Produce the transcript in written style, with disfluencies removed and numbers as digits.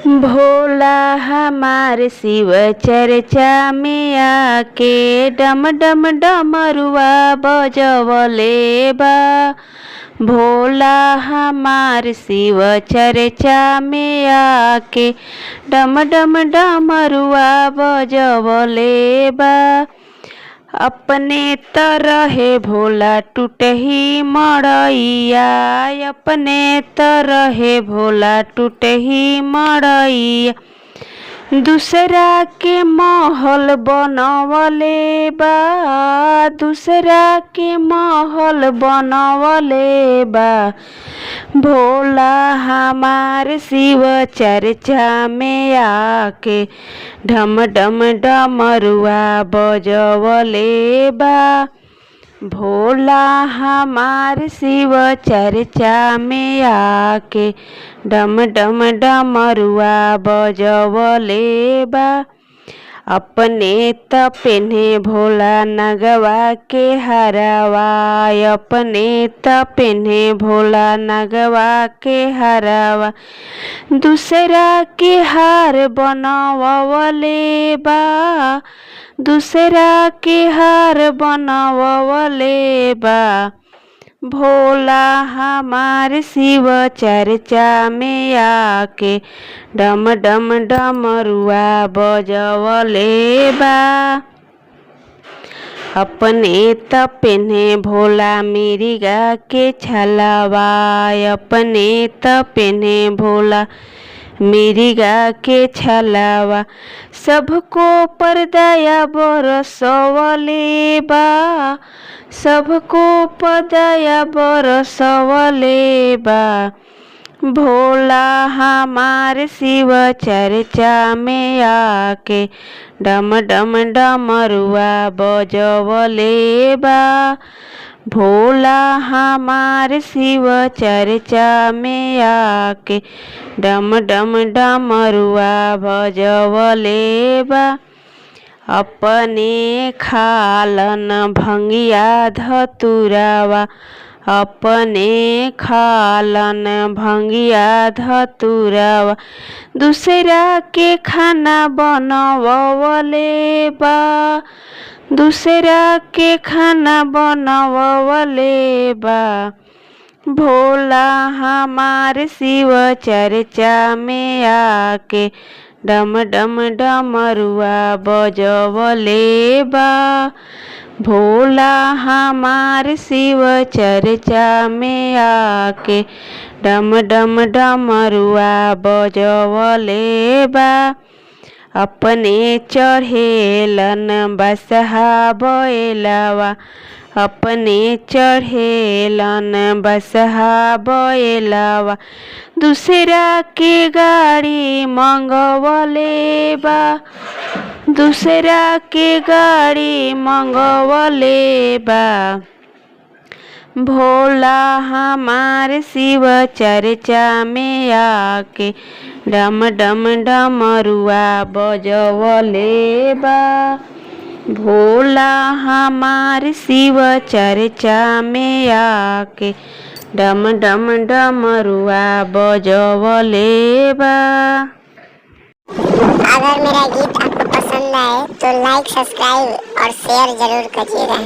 भोला हमार शिव चर्चा में आके डम डम डमरुआ बजवले बा। भोला हमार शिव चर्चा में आके डम डम डमरुआ बजवले बा। अपने तरहे भोला टूटही मड़ैया, अपने तरहे भोला टूटही मड़ैया। दूसरा के महल बनवले बा, दूसरा के महल बनवले बा। भोला हमार शिव चर्चा में आके ढम डम डमरुआ बजवले बा। भोला हमार शिव चर्चा में आके डम डम डमरुआ बजवले बा। अपने त पेन्हे भोला नगवा के हरवा, अपने त पेन्हे भोला नगवा के हरवा। दूसरा के हार बनवले बा, दूसरा के हार बनवले बा। भोला हमार शिव चर्चा में आके डम डम डमरुआ बजवले बा। अपने त पेन्हे भोला मिर्गा के छलवा, अपने त पेन्हे भोला मिर्गा के छलवा। सबको पर दया बरसवले बा, सबको पर दया बरसवले बा। भोला हमार शिव चर्चा में आके डम डम डमरुआ बजवले बा। भोला हमार शिव चर्चा में आके डम डम डमरुआ बजवले बा। अपने खालन भंगिया धतुरावा, अपने खालन भंगिया धतुरावा। दूसरा के खाना बनवले बा, दूसरा के खाना बनवले बा। भोला हमार शिव चर्चा में आके डम डम डमरुआ बजवले बा। भोला हमार शिव चर्चा में आके डम डम डमरुआ बजवले बा। अपने चढ़ेलन बसहा बैलवा, अपने चढ़ेलन बसहा बैलवा। दूसरा के गाड़ी मंगवले बा, दूसरा के गाड़ी मंगवले बा। भोला हमार शिव चर्चा में आके डम डम डमरुआ बजवले बा। भोला हमार शिव चर्चा में आके डम डम डमरुआ बजवले बा। अगर मेरा गीत आपको पसंद आए तो लाइक, सब्सक्राइब और शेयर जरूर करिएगा।